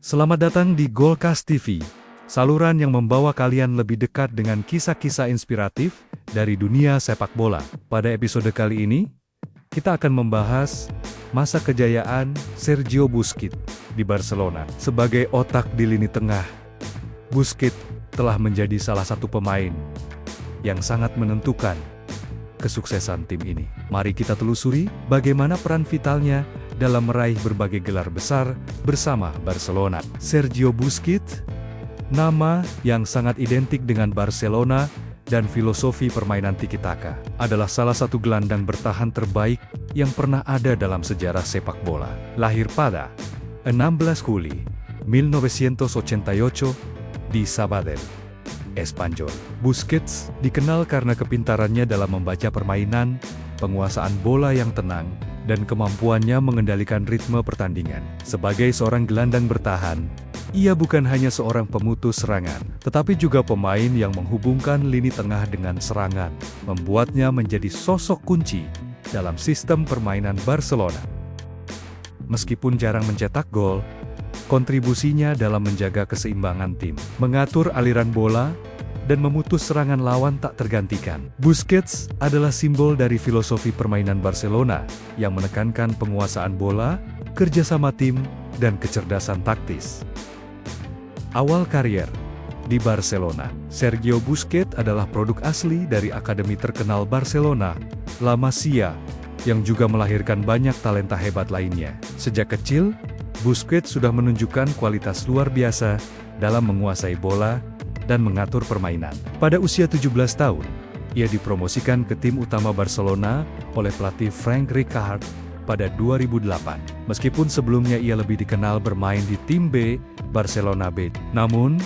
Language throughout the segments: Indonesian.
Selamat datang di Golcast TV, saluran yang membawa kalian lebih dekat dengan kisah-kisah inspiratif dari dunia sepak bola. Pada episode kali ini, kita akan membahas masa kejayaan Sergio Busquets di Barcelona. Sebagai otak di lini tengah, Busquets telah menjadi salah satu pemain yang sangat menentukan kesuksesan tim ini. Mari kita telusuri bagaimana peran vitalnya dalam meraih berbagai gelar besar bersama Barcelona. Sergio Busquets, nama yang sangat identik dengan Barcelona dan filosofi permainan tiki-taka, adalah salah satu gelandang bertahan terbaik yang pernah ada dalam sejarah sepak bola. Lahir pada 16 Juli 1988 di Sabadell, Espanyol. Busquets dikenal karena kepintarannya dalam membaca permainan, penguasaan bola yang tenang, dan kemampuannya mengendalikan ritme pertandingan. Sebagai seorang gelandang bertahan, ia bukan hanya seorang pemutus serangan, tetapi juga pemain yang menghubungkan lini tengah dengan serangan, membuatnya menjadi sosok kunci dalam sistem permainan Barcelona. Meskipun jarang mencetak gol, kontribusinya dalam menjaga keseimbangan tim, mengatur aliran bola, dan memutus serangan lawan tak tergantikan. Busquets adalah simbol dari filosofi permainan Barcelona yang menekankan penguasaan bola, kerjasama tim, dan kecerdasan taktis. Awal karier di Barcelona, Sergio Busquets adalah produk asli dari akademi terkenal Barcelona, La Masia, yang juga melahirkan banyak talenta hebat lainnya. Sejak kecil, Busquets sudah menunjukkan kualitas luar biasa dalam menguasai bola dan mengatur permainan. Pada usia 17 tahun, ia dipromosikan ke tim utama Barcelona oleh pelatih Frank Rijkaard pada 2008. Meskipun sebelumnya ia lebih dikenal bermain di tim B, Barcelona B, namun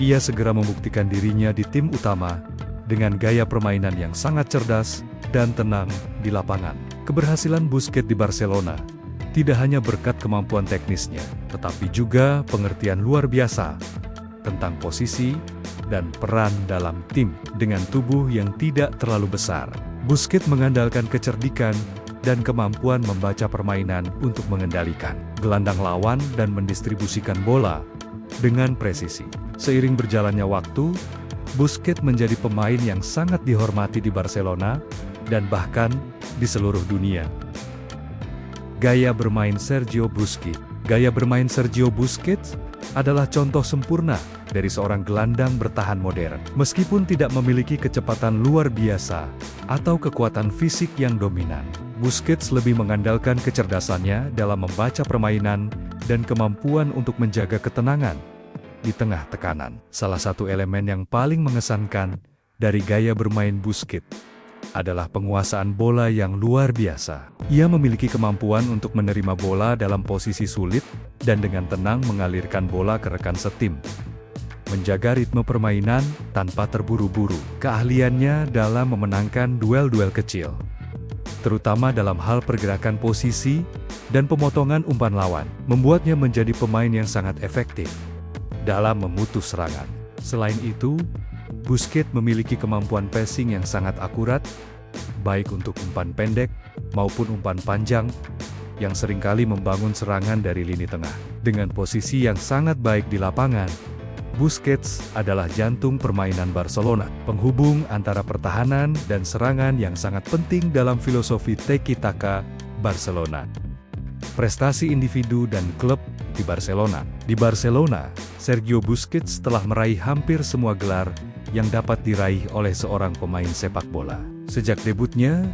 ia segera membuktikan dirinya di tim utama dengan gaya permainan yang sangat cerdas dan tenang di lapangan. Keberhasilan Busquets di Barcelona tidak hanya berkat kemampuan teknisnya, tetapi juga pengertian luar biasa tentang posisi dan peran dalam tim. Dengan tubuh yang tidak terlalu besar, Busquets mengandalkan kecerdikan dan kemampuan membaca permainan untuk mengendalikan gelandang lawan dan mendistribusikan bola dengan presisi. Seiring berjalannya waktu, Busquets menjadi pemain yang sangat dihormati di Barcelona dan bahkan di seluruh dunia. Gaya bermain Sergio Busquets. Gaya bermain Sergio Busquets adalah contoh sempurna dari seorang gelandang bertahan modern. Meskipun tidak memiliki kecepatan luar biasa atau kekuatan fisik yang dominan, Busquets lebih mengandalkan kecerdasannya dalam membaca permainan dan kemampuan untuk menjaga ketenangan di tengah tekanan. Salah satu elemen yang paling mengesankan dari gaya bermain Busquets adalah penguasaan bola yang luar biasa. Ia memiliki kemampuan untuk menerima bola dalam posisi sulit dan dengan tenang mengalirkan bola ke rekan setim, menjaga ritme permainan tanpa terburu-buru. Keahliannya dalam memenangkan duel-duel kecil, terutama dalam hal pergerakan posisi dan pemotongan umpan lawan, membuatnya menjadi pemain yang sangat efektif dalam memutus serangan. Selain itu, Busquets memiliki kemampuan passing yang sangat akurat, baik untuk umpan pendek maupun umpan panjang, yang seringkali membangun serangan dari lini tengah. Dengan posisi yang sangat baik di lapangan, Busquets adalah jantung permainan Barcelona, penghubung antara pertahanan dan serangan yang sangat penting dalam filosofi tiki-taka Barcelona. Prestasi individu dan klub di Barcelona. Di Barcelona, Sergio Busquets telah meraih hampir semua gelar yang dapat diraih oleh seorang pemain sepak bola. Sejak debutnya,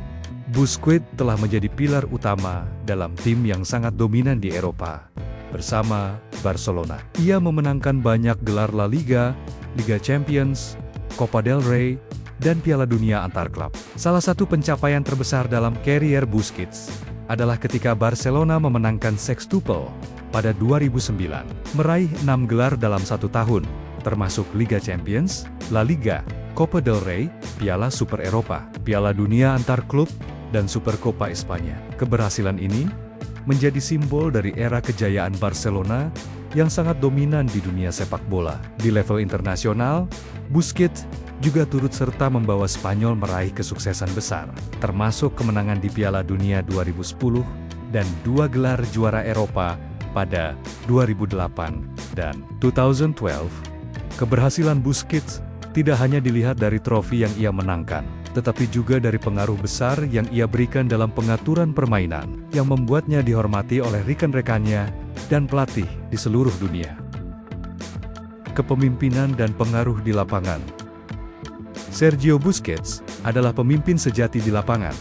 Busquets telah menjadi pilar utama dalam tim yang sangat dominan di Eropa bersama Barcelona. Ia memenangkan banyak gelar La Liga, Liga Champions, Copa del Rey, dan Piala Dunia antar klub. Salah satu pencapaian terbesar dalam karier Busquets adalah ketika Barcelona memenangkan sextuple pada 2009, meraih 6 gelar dalam satu tahun, termasuk Liga Champions, La Liga, Copa del Rey, Piala Super Eropa, Piala Dunia antar klub, dan Supercopa Espanya. Keberhasilan ini menjadi simbol dari era kejayaan Barcelona yang sangat dominan di dunia sepak bola. Di level internasional, Busquets juga turut serta membawa Spanyol meraih kesuksesan besar, termasuk kemenangan di Piala Dunia 2010 dan 2 gelar juara Eropa pada 2008 dan 2012. Keberhasilan Busquets tidak hanya dilihat dari trofi yang ia menangkan, tetapi juga dari pengaruh besar yang ia berikan dalam pengaturan permainan, yang membuatnya dihormati oleh rekan-rekannya dan pelatih di seluruh dunia. Kepemimpinan dan pengaruh di lapangan. Sergio Busquets adalah pemimpin sejati di lapangan.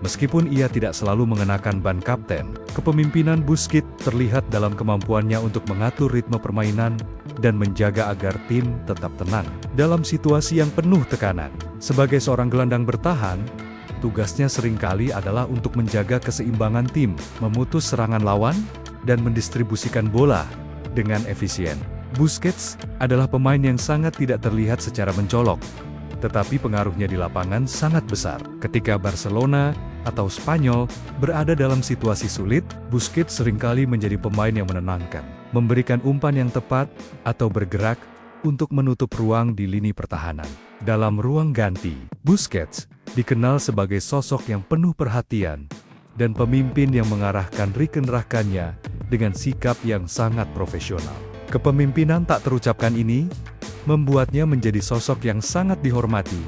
Meskipun ia tidak selalu mengenakan ban kapten, kepemimpinan Busquets terlihat dalam kemampuannya untuk mengatur ritme permainan dan menjaga agar tim tetap tenang dalam situasi yang penuh tekanan. Sebagai seorang gelandang bertahan, tugasnya seringkali adalah untuk menjaga keseimbangan tim, memutus serangan lawan, dan mendistribusikan bola dengan efisien. Busquets adalah pemain yang sangat tidak terlihat secara mencolok, tetapi pengaruhnya di lapangan sangat besar. Ketika Barcelona atau Spanyol berada dalam situasi sulit, Busquets seringkali menjadi pemain yang menenangkan, memberikan umpan yang tepat, atau bergerak untuk menutup ruang di lini pertahanan. Dalam ruang ganti, Busquets dikenal sebagai sosok yang penuh perhatian dan pemimpin yang mengarahkan rekan-rekannya dengan sikap yang sangat profesional. Kepemimpinan tak terucapkan ini membuatnya menjadi sosok yang sangat dihormati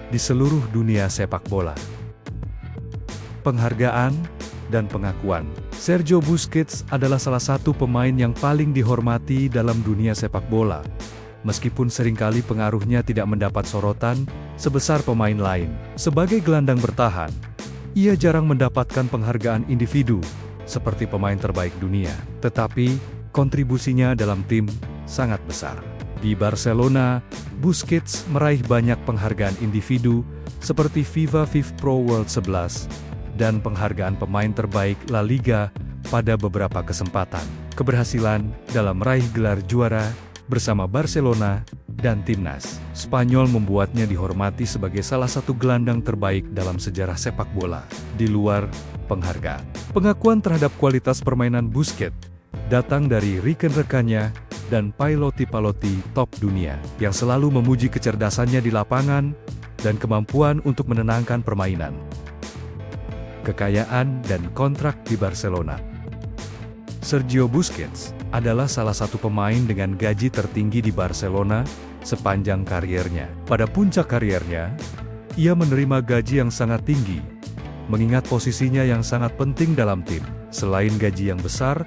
di seluruh dunia sepak bola. Penghargaan dan pengakuan. Sergio Busquets adalah salah satu pemain yang paling dihormati dalam dunia sepak bola. Meskipun seringkali pengaruhnya tidak mendapat sorotan sebesar pemain lain. Sebagai gelandang bertahan, ia jarang mendapatkan penghargaan individu seperti pemain terbaik dunia. Tetapi, kontribusinya dalam tim sangat besar. Di Barcelona, Busquets meraih banyak penghargaan individu seperti FIFA FIFPro World 11 dan penghargaan pemain terbaik La Liga pada beberapa kesempatan. Keberhasilan dalam meraih gelar juara bersama Barcelona dan timnas Spanyol membuatnya dihormati sebagai salah satu gelandang terbaik dalam sejarah sepak bola. Di luar penghargaan, pengakuan terhadap kualitas permainan Busquets datang dari rekan-rekannya dan piloti-piloti top dunia yang selalu memuji kecerdasannya di lapangan dan kemampuan untuk menenangkan permainan. Kekayaan dan kontrak di Barcelona. Sergio Busquets adalah salah satu pemain dengan gaji tertinggi di Barcelona sepanjang kariernya. Pada puncak kariernya, ia menerima gaji yang sangat tinggi, mengingat posisinya yang sangat penting dalam tim. Selain gaji yang besar,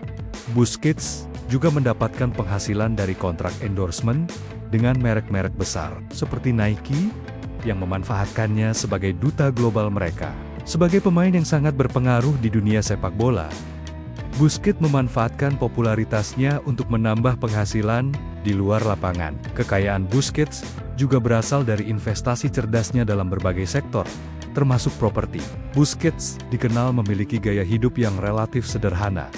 Busquets juga mendapatkan penghasilan dari kontrak endorsement dengan merek-merek besar, seperti Nike, yang memanfaatkannya sebagai duta global mereka. Sebagai pemain yang sangat berpengaruh di dunia sepak bola, Busquets memanfaatkan popularitasnya untuk menambah penghasilan di luar lapangan. Kekayaan Busquets juga berasal dari investasi cerdasnya dalam berbagai sektor, termasuk properti. Busquets dikenal memiliki gaya hidup yang relatif sederhana,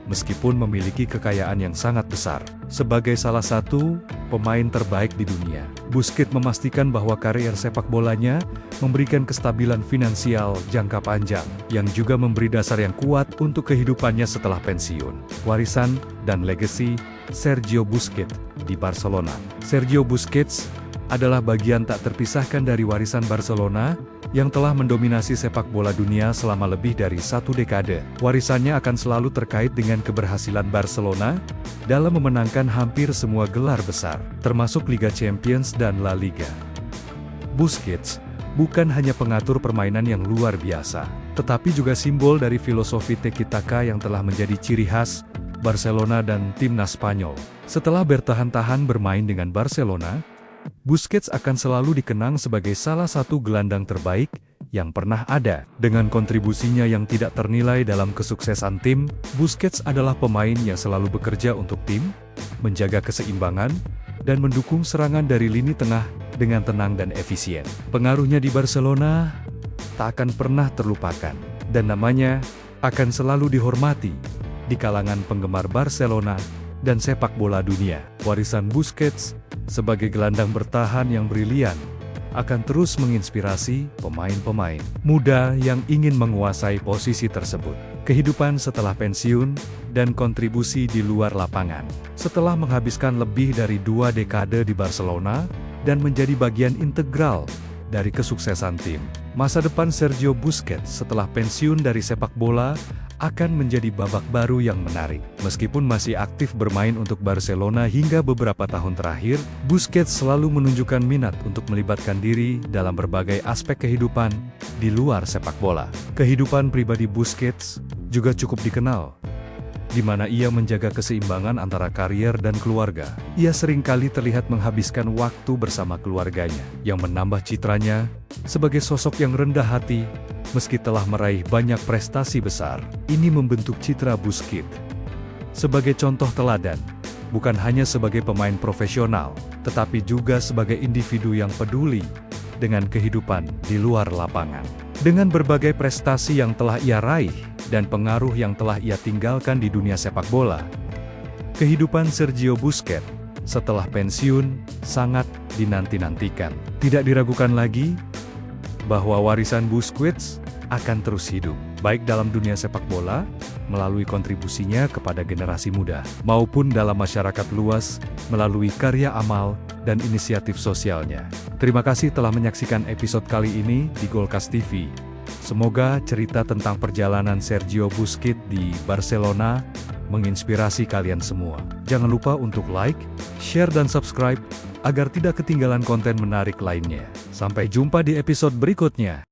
meskipun memiliki kekayaan yang sangat besar. Sebagai salah satu pemain terbaik di dunia, Busquets memastikan bahwa karier sepak bolanya memberikan kestabilan finansial jangka panjang, yang juga memberi dasar yang kuat untuk kehidupannya setelah pensiun. Warisan dan legasi Sergio Busquets di Barcelona. Sergio Busquets adalah bagian tak terpisahkan dari warisan Barcelona yang telah mendominasi sepak bola dunia selama lebih dari 1 dekade. Warisannya akan selalu terkait dengan keberhasilan Barcelona dalam memenangkan hampir semua gelar besar, termasuk Liga Champions dan La Liga. Busquets bukan hanya pengatur permainan yang luar biasa, tetapi juga simbol dari filosofi tiki-taka yang telah menjadi ciri khas Barcelona dan timnas Spanyol. Setelah bertahan-tahan bermain dengan Barcelona, Busquets akan selalu dikenang sebagai salah satu gelandang terbaik yang pernah ada. Dengan kontribusinya yang tidak ternilai dalam kesuksesan tim, Busquets adalah pemain yang selalu bekerja untuk tim, menjaga keseimbangan, dan mendukung serangan dari lini tengah dengan tenang dan efisien. Pengaruhnya di Barcelona tak akan pernah terlupakan, dan namanya akan selalu dihormati di kalangan penggemar Barcelona dan sepak bola dunia. Warisan Busquets sebagai gelandang bertahan yang brilian akan terus menginspirasi pemain-pemain muda yang ingin menguasai posisi tersebut. Kehidupan setelah pensiun dan kontribusi di luar lapangan. Setelah menghabiskan lebih dari 2 dekade di Barcelona dan menjadi bagian integral dari kesuksesan tim. Masa depan Sergio Busquets setelah pensiun dari sepak bola akan menjadi babak baru yang menarik. Meskipun masih aktif bermain untuk Barcelona hingga beberapa tahun terakhir, Busquets selalu menunjukkan minat untuk melibatkan diri dalam berbagai aspek kehidupan di luar sepak bola. Kehidupan pribadi Busquets juga cukup dikenal, di mana ia menjaga keseimbangan antara karier dan keluarga. Ia seringkali terlihat menghabiskan waktu bersama keluarganya, yang menambah citranya sebagai sosok yang rendah hati. Meski telah meraih banyak prestasi besar, ini membentuk citra Busquets sebagai contoh teladan, bukan hanya sebagai pemain profesional, tetapi juga sebagai individu yang peduli dengan kehidupan di luar lapangan. Dengan berbagai prestasi yang telah ia raih dan pengaruh yang telah ia tinggalkan di dunia sepak bola, kehidupan Sergio Busquets setelah pensiun sangat dinanti-nantikan. Tidak diragukan lagi bahwa warisan Busquets akan terus hidup, baik dalam dunia sepak bola, melalui kontribusinya kepada generasi muda, maupun dalam masyarakat luas, melalui karya amal dan inisiatif sosialnya. Terima kasih telah menyaksikan episode kali ini di Goalcast TV. Semoga cerita tentang perjalanan Sergio Busquets di Barcelona menginspirasi kalian semua. Jangan lupa untuk like, share dan subscribe, agar tidak ketinggalan konten menarik lainnya. Sampai jumpa di episode berikutnya.